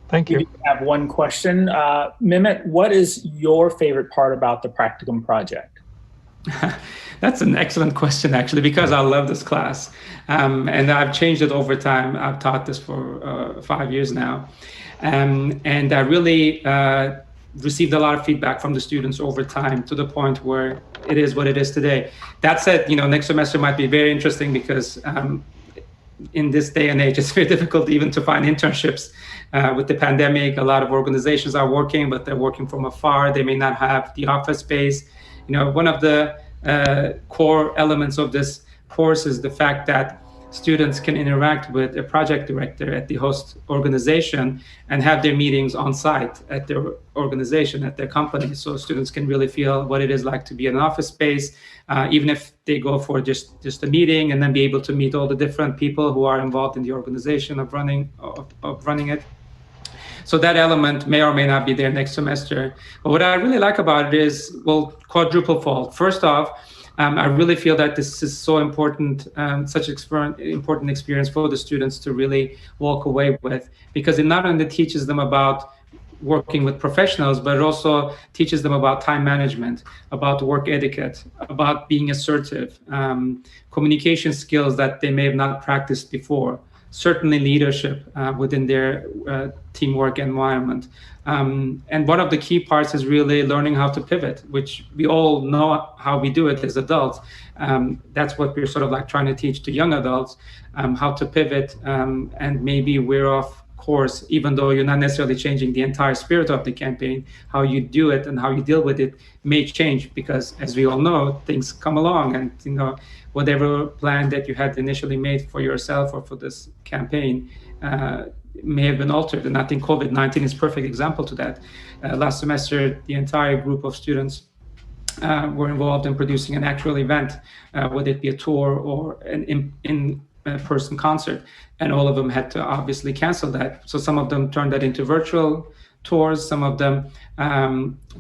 S1: Thank you.
S3: We have one question. Mehmet, what is your favorite part about the Practicum project?
S8: That's an excellent question, actually, because I love this class. And I've changed it over time. I've taught this for 5 years now. And I really received a lot of feedback from the students over time, to the point where it is what it is today. That said, next semester might be very interesting because in this day and age, it's very difficult even to find internships. With the pandemic, a lot of organizations are working, but they're working from afar. They may not have the office space. One of the core elements of this course is the fact that students can interact with a project director at the host organization and have their meetings on site at their organization, at their company. So students can really feel what it is like to be in an office space, even if they go for just a meeting, and then be able to meet all the different people who are involved in the organization of running it. So that element may or may not be there next semester. But what I really like about it is, quadruple fold. First off, I really feel that this is so important, such important experience for the students to really walk away with, because it not only teaches them about working with professionals, but it also teaches them about time management, about work etiquette, about being assertive, communication skills that they may have not practiced before, certainly leadership within their teamwork environment. And one of the key parts is really learning how to pivot, which we all know how we do it as adults. That's what we're sort of like trying to teach to young adults, how to pivot, and maybe we're off course, even though you're not necessarily changing the entire spirit of the campaign. How you do it and how you deal with it may change, because as we all know, things come along, and whatever plan that you had initially made for yourself or for this campaign may have been altered. And I think COVID-19 is a perfect example to that. Last semester, the entire group of students were involved in producing an actual event, whether it be a tour or an in-person concert, and all of them had to obviously cancel that. So some of them turned that into virtual tours, some of them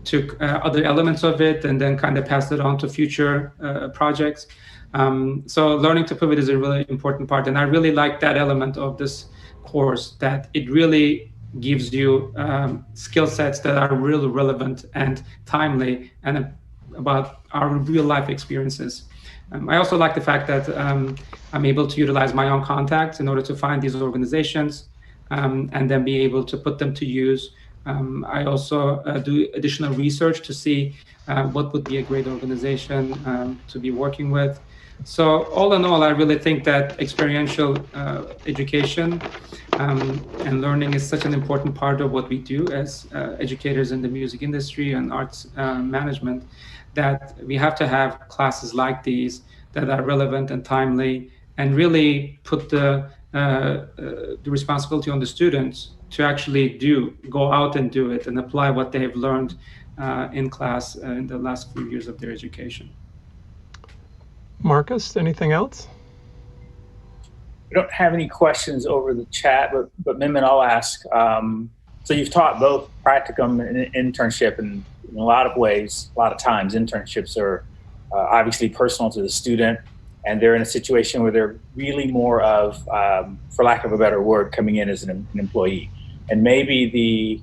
S8: took other elements of it and then kind of passed it on to future projects. So learning to pivot is a really important part, and I really like that element of this course, that it really gives you skill sets that are really relevant and timely and about our real life experiences. I also like the fact that I'm able to utilize my own contacts in order to find these organizations and then be able to put them to use I also do additional research to see what would be a great organization to be working with. So all in all, I really think that experiential education and learning is such an important part of what we do as educators in the music industry and arts management, that we have to have classes like these that are relevant and timely, and really put the responsibility on the students to actually go out and do it and apply what they have learned in class in the last few years of their education.
S1: Marcus, anything else?
S3: We don't have any questions over the chat, but Mehmet, I'll ask. So you've taught both practicum and internship, and in a lot of ways, a lot of times internships are obviously personal to the student, and they're in a situation where they're really more of, for lack of a better word, coming in as an employee. And maybe the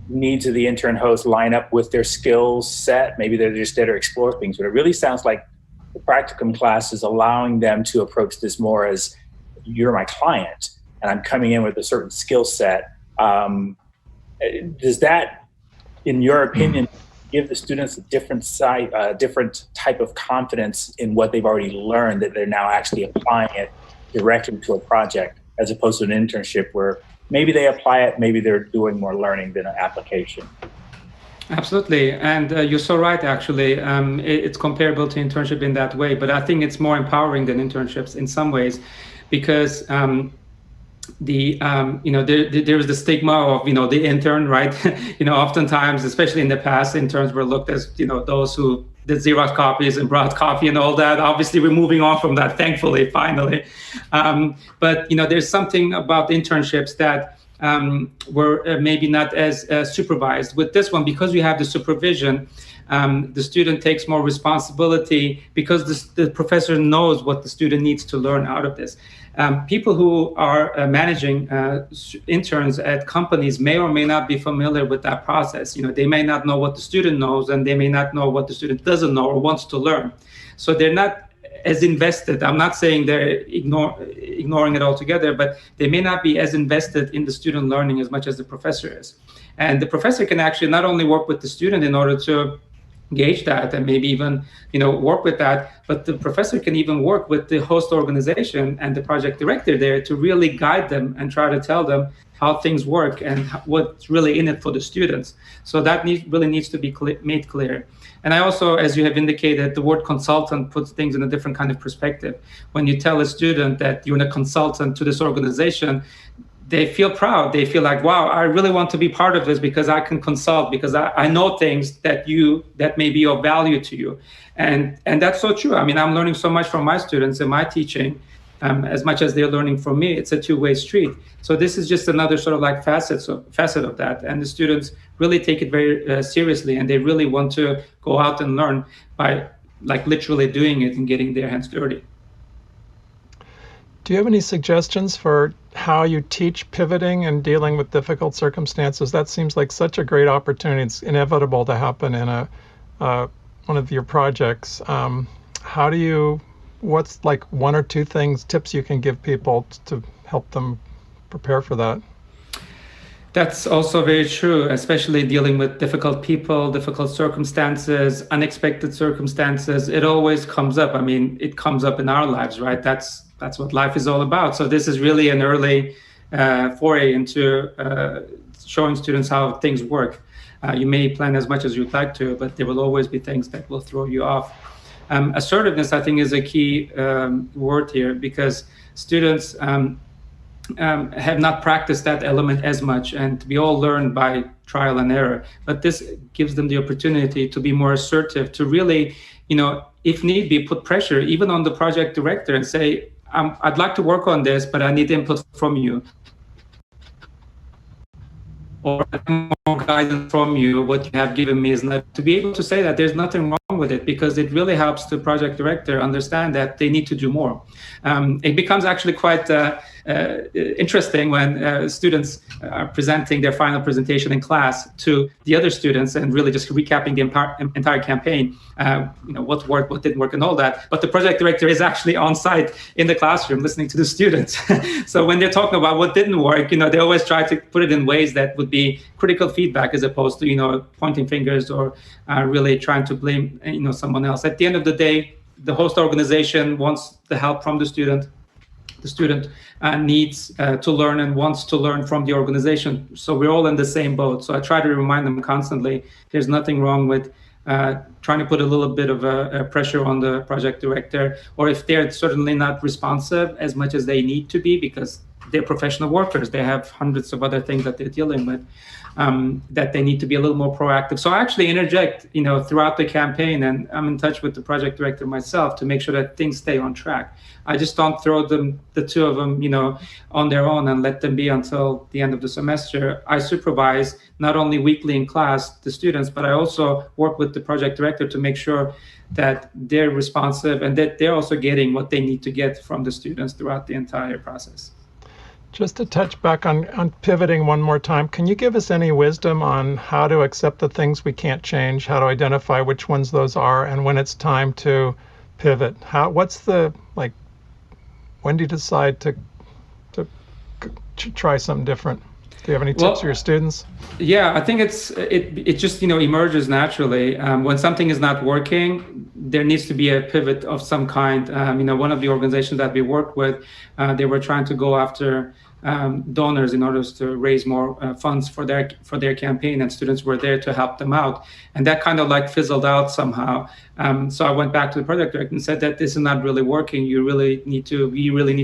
S3: needs of the intern host line up with their skills set. Maybe they're just there to explore things, but it really sounds like the practicum class is allowing them to approach this more as, you're my client and I'm coming in with a certain skill set. Does that, in your opinion, give the students a different type of confidence in what they've already learned, that they're now actually applying it directly to a project, as opposed to an internship where maybe they apply it, maybe they're doing more learning than an application?
S8: Absolutely, and you're so right, actually. It's comparable to internship in that way, but I think it's more empowering than internships in some ways, because there is the stigma of the intern, right? Oftentimes, especially in the past, interns were looked as those who did Xerox copies and brought coffee and all that. Obviously, we're moving on from that, thankfully, finally. But there's something about internships that were maybe not as supervised. With this one, because you have the supervision, the student takes more responsibility, because the professor knows what the student needs to learn out of this. People who are managing interns at companies may or may not be familiar with that process. They may not know what the student knows, and they may not know what the student doesn't know or wants to learn. So they're not as invested. I'm not saying they're ignoring it altogether, but they may not be as invested in the student learning as much as the professor is. And the professor can actually not only work with the student in order to gauge that and maybe even work with that, but the professor can even work with the host organization and the project director there to really guide them and try to tell them how things work and what's really in it for the students. So that really needs to be made clear. And I also, as you have indicated, the word consultant puts things in a different kind of perspective. When you tell a student that you're a consultant to this organization, they feel proud. They feel like, wow, I really want to be part of this because I can consult, because I know things that may be of value to you. And that's so true. I mean, I'm learning so much from my students in my teaching, as much as they're learning from me. It's a two-way street. So this is just another sort of like facet of that. And the students really take it very seriously, and they really want to go out and learn by like literally doing it and getting their hands dirty.
S1: Do you have any suggestions for how you teach pivoting and dealing with difficult circumstances? That seems like such a great opportunity. It's inevitable to happen in one of your projects. What's like one or two tips you can give people to help them prepare for that?
S8: That's also very true, especially dealing with difficult people, difficult circumstances, unexpected circumstances. It always comes up. I mean, it comes up in our lives, right? That's what life is all about. So this is really an early foray into showing students how things work. You may plan as much as you'd like to, but there will always be things that will throw you off. Assertiveness, I think, is a key word here, because students have not practiced that element as much, and we all learn by trial and error. But this gives them the opportunity to be more assertive, to really, if need be, put pressure even on the project director and say, I'd like to work on this, but I need input from you, or more guidance from you. What you have given me is not, to be able to say that there's nothing wrong with it, because it really helps the project director understand that they need to do more. It becomes actually quite interesting when students are presenting their final presentation in class to the other students and really just recapping the entire campaign, what worked, what didn't work, and all that. But the project director is actually on site in the classroom listening to the students. So when they're talking about what didn't work, they always try to put it in ways that would be critical feedback, as opposed to pointing fingers or really trying to blame someone else. At the end of the day, the host organization wants the help from the student. The student needs to learn and wants to learn from the organization. So we're all in the same boat. So I try to remind them constantly, there's nothing wrong with trying to put a little bit of a pressure on the project director, or if they're certainly not responsive as much as they need to be, because they're professional workers, they have hundreds of other things that they're dealing with, that they need to be a little more proactive. So I actually interject, throughout the campaign, and I'm in touch with the project director myself to make sure that things stay on track. I just don't throw the two of them, on their own and let them be until the end of the semester. I supervise not only weekly in class the students, but I also work with the project director to make sure that they're responsive and that they're also getting what they need to get from the students throughout the entire process.
S1: Just to touch back on pivoting one more time, can you give us any wisdom on how to accept the things we can't change, how to identify which ones those are, and when it's time to pivot? When do you decide to try something different? Do you have any tips for your students?
S8: Yeah, I think it just emerges naturally. When something is not working, there needs to be a pivot of some kind. One of the organizations that we worked with, they were trying to go after donors in order to raise more funds for their campaign, and students were there to help them out, and that kind of fizzled out somehow. So I went back to the project director and said that this is not really working. We really need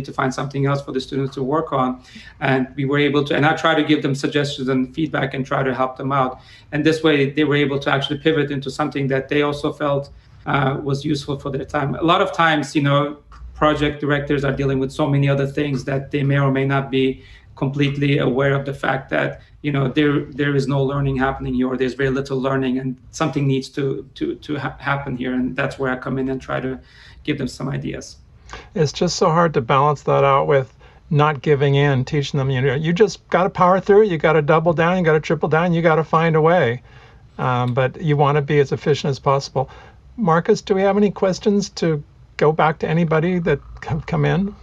S8: to find something else for the students to work on. And we were able to, and I try to give them suggestions and feedback and try to help them out. And this way they were able to actually pivot into something that they also felt was useful for their time. A lot of times, project directors are dealing with so many other things that they may or may not be completely aware of the fact that there is no learning happening here, or there's very little learning, and something needs to happen here. And that's where I come in and try to give them some ideas.
S1: It's just so hard to balance that out with not giving in, teaching them, you just got to power through it, you got to double down, you got to triple down, you got to find a way. But you want to be as efficient as possible. Marcus, do we have any questions to go back to anybody that have come in?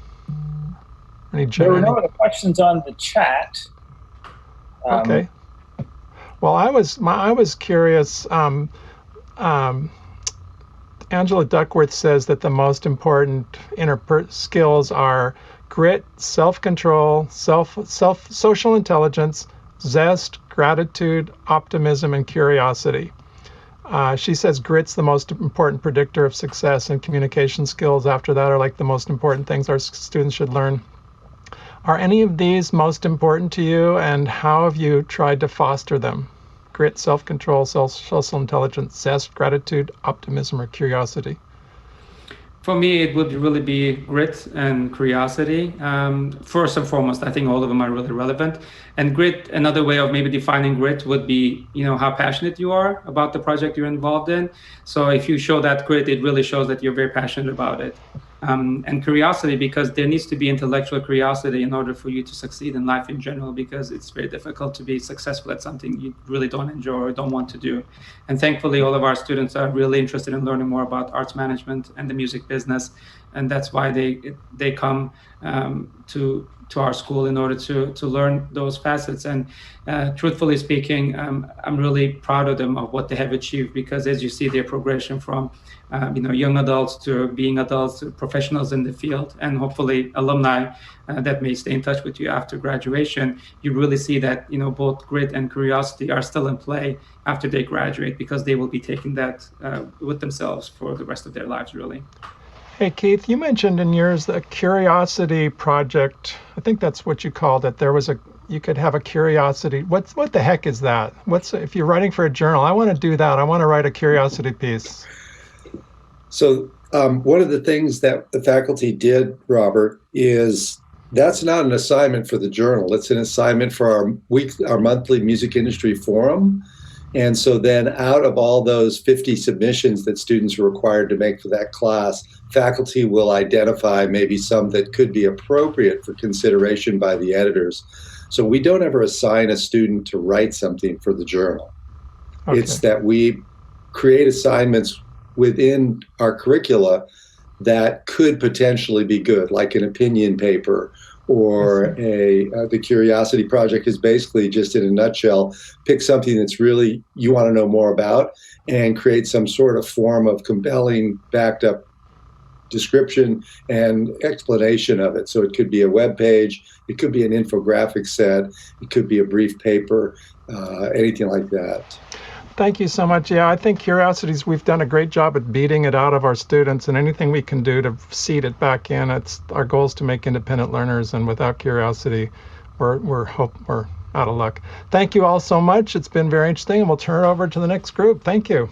S3: There were no other questions on the chat.
S1: Okay. Well, I was curious. Angela Duckworth says that the most important skills are grit, self-control, social intelligence, zest, gratitude, optimism, and curiosity. She says grit's the most important predictor of success, and communication skills after that are the most important things our students should learn. Are any of these most important to you, and how have you tried to foster them? Grit, self-control, social intelligence, zest, gratitude, optimism, or curiosity?
S8: For me, it would really be grit and curiosity. First and foremost, I think all of them are really relevant. And grit, another way of maybe defining grit would be, how passionate you are about the project you're involved in. So if you show that grit, it really shows that you're very passionate about it. And curiosity, because there needs to be intellectual curiosity in order for you to succeed in life in general, because it's very difficult to be successful at something you really don't enjoy or don't want to do. And thankfully, all of our students are really interested in learning more about arts management and the music business. And that's why they come to our school in order to learn those facets. And truthfully speaking, I'm really proud of them, of what they have achieved, because as you see their progression from young adults to being adults, to professionals in the field, and hopefully alumni that may stay in touch with you after graduation, you really see that both grit and curiosity are still in play after they graduate, because they will be taking that with themselves for the rest of their lives, really.
S1: Hey, Keith, you mentioned in yours the curiosity project. I think that's what you called it. You could have a curiosity. What the heck is that? If you're writing for a journal, I want to do that. I want to write a curiosity piece.
S4: So one of the things that the faculty did, Robert, is that's not an assignment for the journal. It's an assignment for our monthly music industry forum. And so then out of all those 50 submissions that students are required to make for that class, faculty will identify maybe some that could be appropriate for consideration by the editors. So we don't ever assign a student to write something for the journal.
S1: Okay.
S4: It's that we create assignments within our curricula that could potentially be good, like an opinion paper, or the Curiosity Project is basically just in a nutshell, pick something that's really you want to know more about and create some sort of form of compelling backed up description and explanation of it. So it could be a web page, it could be an infographic set, it could be a brief paper, anything like that.
S1: Thank you so much. Yeah, I think Curiosities, we've done a great job at beating it out of our students, and anything we can do to seed it back in. It's our goal is to make independent learners, and without Curiosity, we're out of luck. Thank you all so much. It's been very interesting, and we'll turn it over to the next group. Thank you.